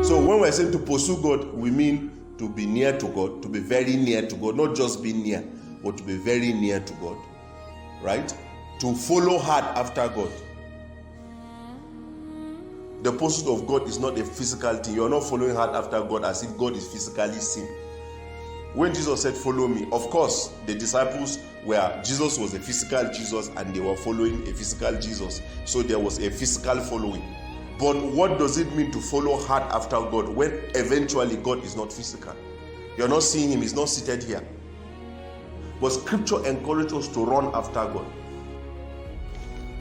So when we're saying to pursue God, we mean to be near to God, to be very near to God, not just be near, but to be very near to God, right? To follow hard after God. The pursuit of God is not a physical thing. You're not following hard after God as if God is physically seen. When Jesus said, follow me, of course, the disciples Jesus was a physical Jesus and they were following a physical Jesus. So there was a physical following. But what does it mean to follow hard after God when eventually God is not physical? You're not seeing him, he's not seated here. But scripture encourages us to run after God.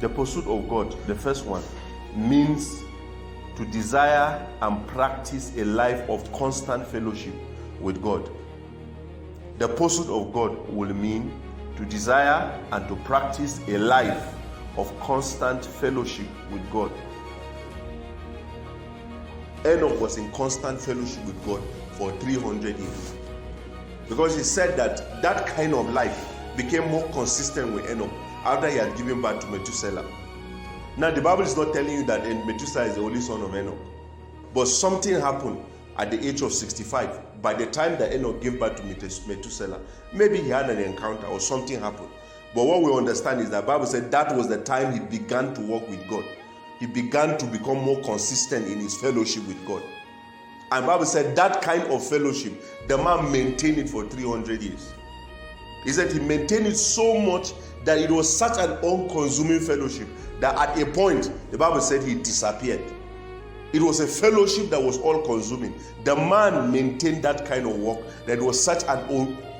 The pursuit of God, the first one, means to desire and practice a life of constant fellowship with God. The pursuit of God will mean to desire and to practice a life of constant fellowship with God. Enoch was in constant fellowship with God for 300 years. Because he said that kind of life became more consistent with Enoch after he had given birth to Methuselah. Now the Bible is not telling you that Methuselah is the only son of Enoch. But something happened at the age of 65. By the time that Enoch gave birth to Methuselah, maybe he had an encounter or something happened. But what we understand is that the Bible said that was the time he began to walk with God. He began to become more consistent in his fellowship with God. And the Bible said that kind of fellowship, the man maintained it for 300 years. He said he maintained it so much that it was such an all-consuming fellowship that at a point, the Bible said he disappeared. It was a fellowship that was all-consuming. The man maintained that kind of walk that it was such an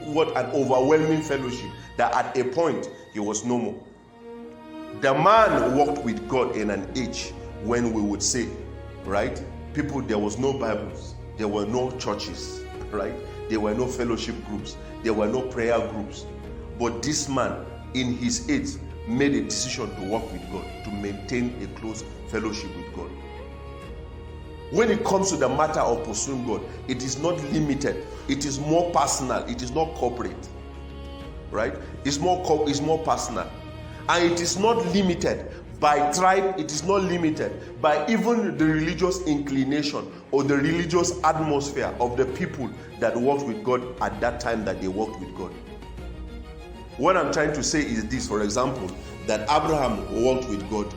overwhelming fellowship that at a point, he was no more. The man walked with God in an age when we would say, right, people, there was no Bibles, there were no churches, right? There were no fellowship groups, there were no prayer groups. But this man, in his age, made a decision to walk with God, to maintain a close fellowship with God. When it comes to the matter of pursuing God, it is not limited. It is more personal. It is not corporate, right? It's more personal. And it is not limited by tribe. It is not limited by even the religious inclination or the religious atmosphere of the people that walked with God at that time that they walked with God. What I'm trying to say is this, for example, that Abraham walked with God,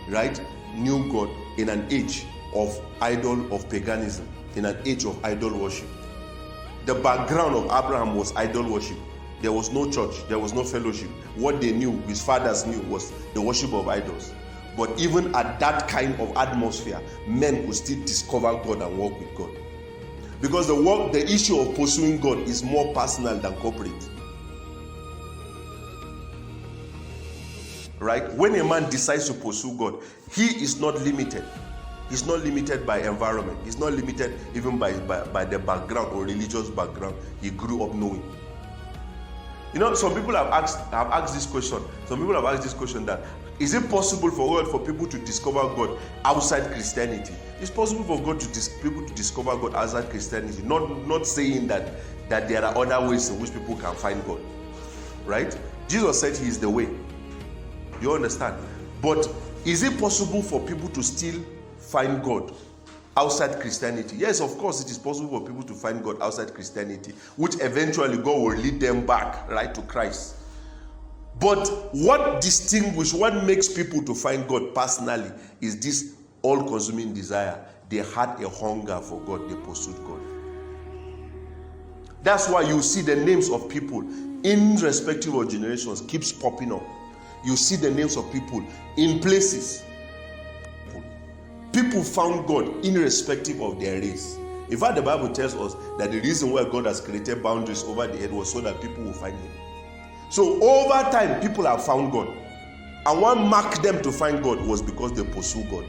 right? Knew God in an age of paganism, in an age of idol worship. The background of Abraham was idol worship. There was no church, there was no fellowship. What they knew, his fathers knew, was the worship of idols. But even at that kind of atmosphere, men could still discover God and walk with God. Because the issue of pursuing God is more personal than corporate. Right? When a man decides to pursue God, he is not limited. He's not limited by environment. He's not limited even by the background or religious background he grew up knowing. You know, some people have asked this question. Some people have asked this question that, is it possible for people to discover God outside Christianity? It's possible for people to discover God outside Christianity. Not saying that there are other ways in which people can find God. Right? Jesus said he is the way. You understand? But is it possible for people to still find God outside Christianity? Yes, of course, it is possible for people to find God outside Christianity, which eventually God will lead them back, right, to Christ. But what makes people to find God personally is this all-consuming desire. They had a hunger for God, they pursued God. That's why you see the names of people in respective of generations keeps popping up. You see the names of people in places. People found God irrespective of their race. In fact, the Bible tells us that the reason why God has created boundaries over the earth was so that people will find him. So over time, people have found God. And what marked them to find God was because they pursue God.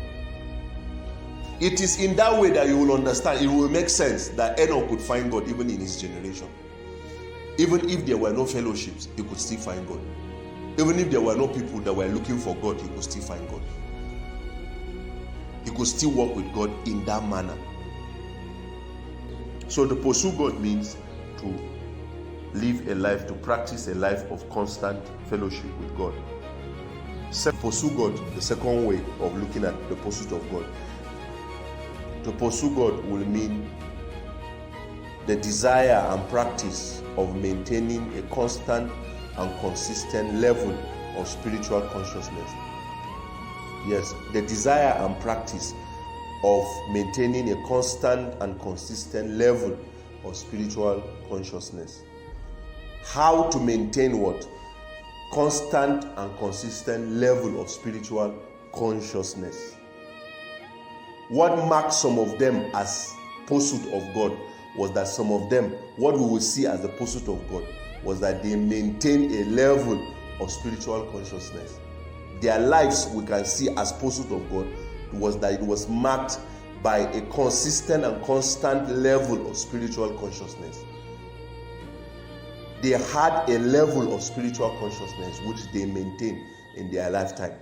It is in that way that you will understand, it will make sense that Enoch could find God even in his generation. Even if there were no fellowships, he could still find God. Even if there were no people that were looking for God, he could still find God. He could still walk with God in that manner. So to pursue God means to live a life, to practice a life of constant fellowship with God. Pursue God, the second way of looking at the pursuit of God, To pursue God will mean the desire and practice of maintaining a constant and consistent level of spiritual consciousness. Yes, the desire and practice of maintaining a constant and consistent level of spiritual consciousness. How to maintain what? Constant and consistent level of spiritual consciousness. What marked some of them as pursuit of God was that some of them, what we will see as the pursuit of God, was that they maintain a level of spiritual consciousness. Their lives, we can see as pursuit of God, was that it was marked by a consistent and constant level of spiritual consciousness. They had a level of spiritual consciousness which they maintained in their lifetime.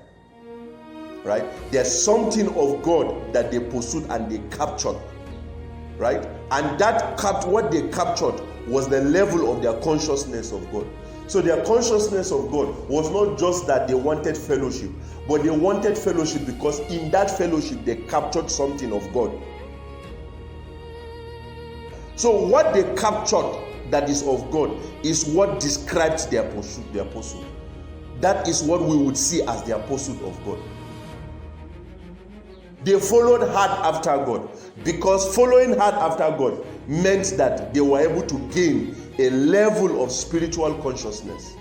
Right? There's something of God that they pursued and they captured. Right? And what they captured was the level of their consciousness of God. So their consciousness of God was not just that they wanted fellowship, but they wanted fellowship because in that fellowship they captured something of God. So what they captured that is of God is what describes their pursuit. That is what we would see as their pursuit of God. They followed hard after God because following hard after God meant that they were able to gain a level of spiritual consciousness.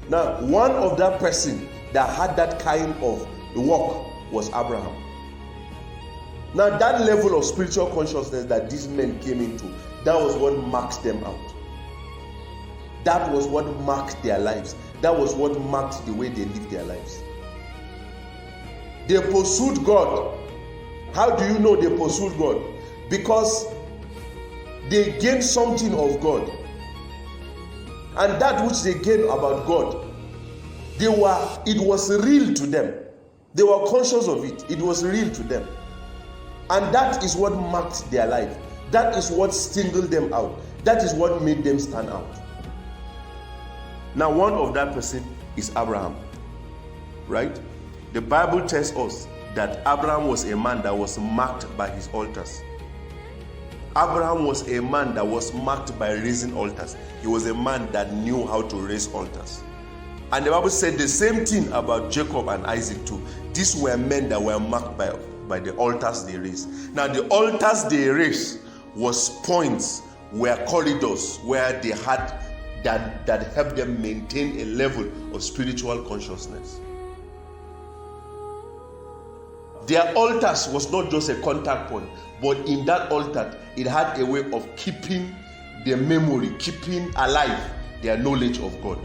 Now, one of that person that had that kind of work was Abraham. Now, that level of spiritual consciousness that these men came into, that was what marked them out. That was what marked their lives. That was what marked the way they lived their lives. They pursued God. How do you know they pursued God? Because they gained something of God. And that which they gained about God, it was real to them. They were conscious of it. It was real to them. And that is what marked their life. That is what singled them out. That is what made them stand out. Now, one of that person is Abraham. Right? The Bible tells us that Abraham was a man that was marked by his altars. Abraham was a man that was marked by raising altars. He was a man that knew how to raise altars. And the Bible said the same thing about Jacob and Isaac too. These were men that were marked by the altars they raised. Now the altars they raised was points, were corridors where they had that helped them maintain a level of spiritual consciousness. Their altars was not just a contact point, but in that altar, it had a way of keeping their memory, keeping alive their knowledge of God.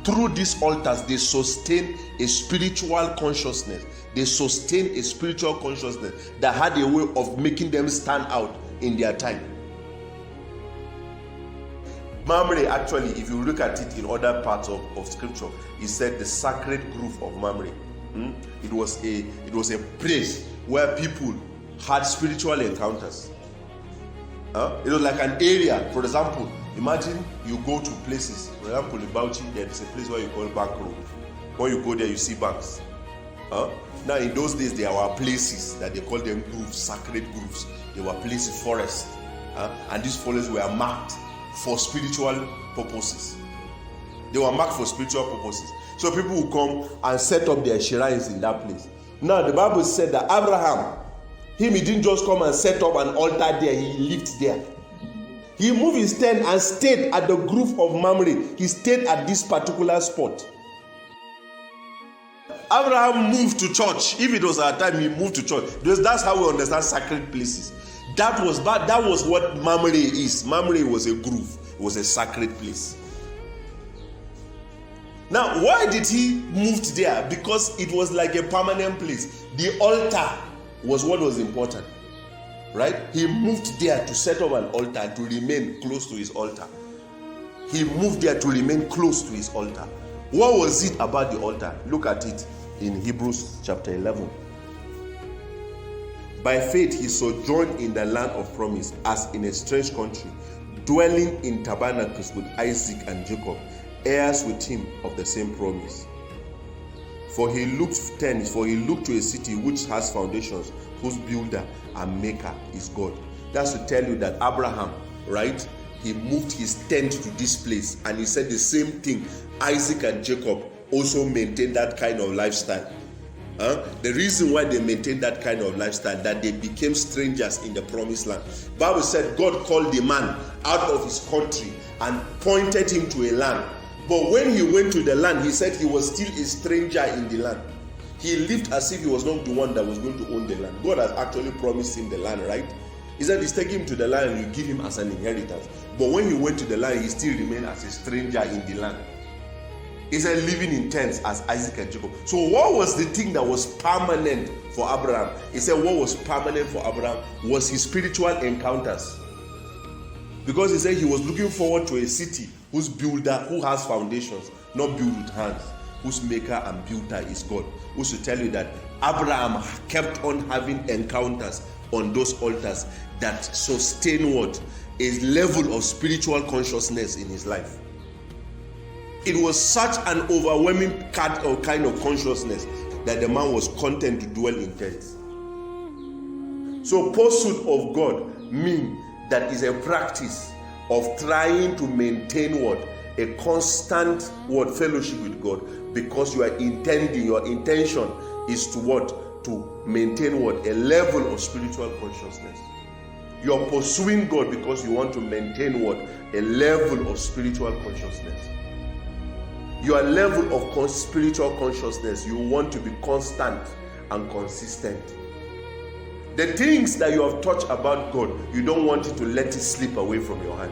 Through these altars, they sustain a spiritual consciousness. They sustain a spiritual consciousness that had a way of making them stand out in their time. Mamre, actually, if you look at it in other parts of scripture, it said the sacred grove of Mamre. It was a place where people had spiritual encounters. It was like an area. For example, imagine you go to places. For example, in Bauchi, there is a place where you call Bank Road. When you go there, you see banks. Now, in those days, there were places that they call them groves, sacred groves. They were places, forests, and these forests were marked for spiritual purposes. They were marked for spiritual purposes. So people will come and set up their shrines in that place. Now, the Bible said that Abraham, he didn't just come and set up an altar there. He lived there. He moved his tent and stayed at the grove of Mamre. He stayed at this particular spot. Abraham moved to church. If it was our time, he moved to church. Because that's how we understand sacred places. That was what Mamre is. Mamre was a grove. It was a sacred place. Now, why did he move there? Because it was like a permanent place. The altar was what was important. Right? He moved there to set up an altar, to remain close to his altar. He moved there to remain close to his altar. What was it about the altar? Look at it in Hebrews chapter 11. By faith he sojourned in the land of promise as in a strange country, dwelling in tabernacles with Isaac and Jacob, heirs with him of the same promise. For he looked to a city which has foundations, whose builder and maker is God. That's to tell you that Abraham, right? He moved his tent to this place, and he said the same thing. Isaac and Jacob also maintained that kind of lifestyle. The reason why they maintained that kind of lifestyle, that they became strangers in the promised land. Bible said God called the man out of his country and pointed him to a land. But when he went to the land, he said he was still a stranger in the land. He lived as if he was not the one that was going to own the land. God has actually promised him the land, right? He said he's taking him to the land and you give him as an inheritance. But when he went to the land, he still remained as a stranger in the land. He said living in tents as Isaac and Jacob. So what was the thing that was permanent for Abraham? He said what was permanent for Abraham was his spiritual encounters. Because he said he was looking forward to a city whose builder, who has foundations, not built with hands, whose maker and builder is God. Who should tell you that Abraham kept on having encounters on those altars that sustain what? A level of spiritual consciousness in his life. It was such an overwhelming kind of consciousness that the man was content to dwell in tents. So pursuit of God means that is a practice of trying to maintain what? A constant fellowship with God, because your intention is to what? To maintain what? A level of spiritual consciousness. You are pursuing God because you want to maintain what? A level of spiritual consciousness. Your level of spiritual consciousness, you want to be constant and consistent. The things that you have taught about God, you don't want it to let it slip away from your hand.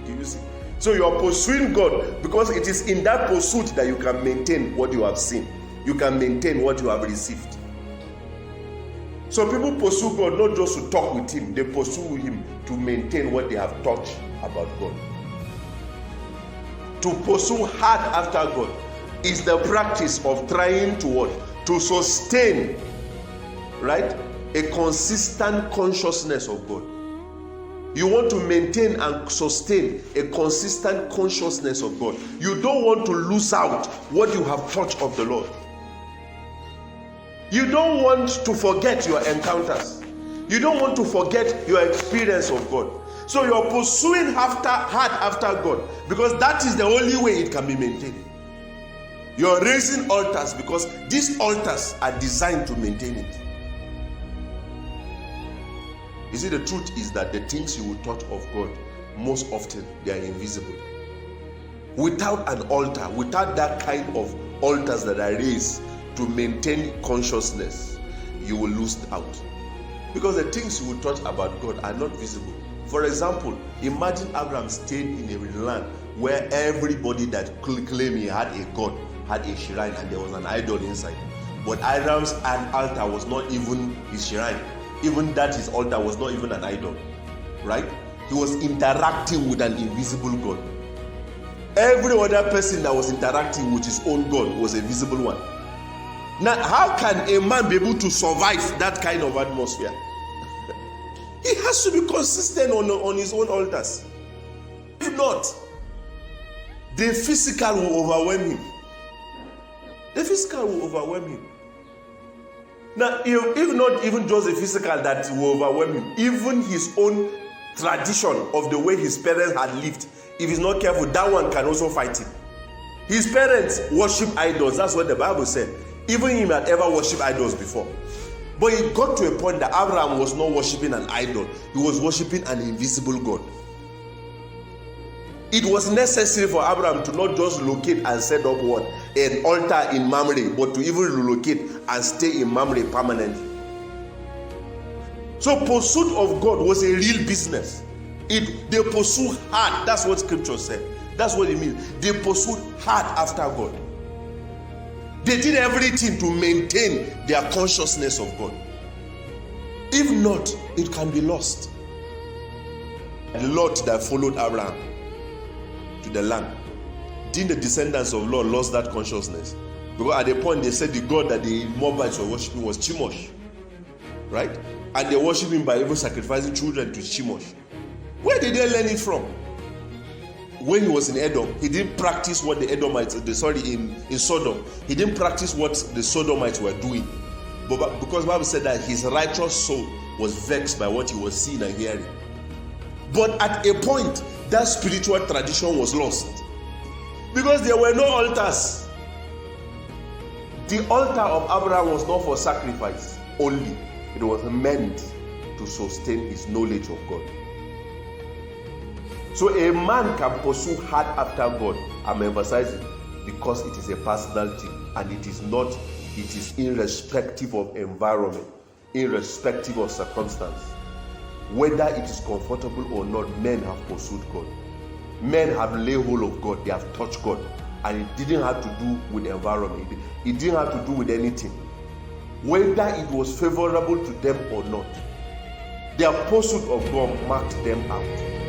Do you see? So you are pursuing God because it is in that pursuit that you can maintain what you have seen. You can maintain what you have received. So people pursue God not just to talk with him, they pursue him to maintain what they have taught about God. To pursue hard after God is the practice of trying to what? To sustain, right? A consistent consciousness of God. You want to maintain and sustain a consistent consciousness of God. You don't want to lose out what you have taught of the Lord. You don't want to forget your encounters. You don't want to forget your experience of God. So you're pursuing hard after God, because that is the only way it can be maintained. You're raising altars because these altars are designed to maintain it. You see, the truth is that the things you will taught of God, most often they are invisible. Without an altar, without that kind of altars that are raised to maintain consciousness, you will lose out. Because the things you will taught about God are not visible. For example, imagine Abraham stayed in a land where everybody that claimed he had a god had a shrine and there was an idol inside. But Abraham's altar was not even his shrine. Even that his altar was not even an idol. Right? He was interacting with an invisible God. Every other person that was interacting with his own God was a visible one. Now, how can a man be able to survive that kind of atmosphere? He has to be consistent on his own altars. If not, the physical will overwhelm him. The physical will overwhelm him. Now, if not even just the physical that will overwhelm him, even his own tradition of the way his parents had lived, if he's not careful, that one can also fight him. His parents worship idols. That's what the Bible said. Even him had ever worshipped idols before. But it got to a point that Abraham was not worshipping an idol. He was worshipping an invisible God. It was necessary for Abraham to not just locate and set up an altar in Mamre, but to even relocate and stay in Mamre permanently. So pursuit of God was a real business. They pursued hard. That's what scripture said. That's what it means. They pursued hard after God. They did everything to maintain their consciousness of God. If not, it can be lost. The Lot that followed Abraham to the land, didn't the descendants of Lot lost that consciousness? Because at the point they said the God that the Moabites were worshiping was Chemosh. Right? And they worshiped him by even sacrificing children to Chemosh. Where did they learn it from? when he was in Edom, he didn't practice what the Edomites, in Sodom, he didn't practice what the Sodomites were doing. But because the Bible said that his righteous soul was vexed by what he was seeing and hearing. But at a point, that spiritual tradition was lost. Because there were no altars. The altar of Abraham was not for sacrifice only. It was meant to sustain his knowledge of God. So a man can pursue hard after God, I'm emphasizing, because it is a personal thing, and it is irrespective of environment, irrespective of circumstance. Whether it is comfortable or not, men have pursued God. Men have laid hold of God, they have touched God, and it didn't have to do with the environment. It didn't have to do with anything. Whether it was favorable to them or not, their pursuit of God marked them out.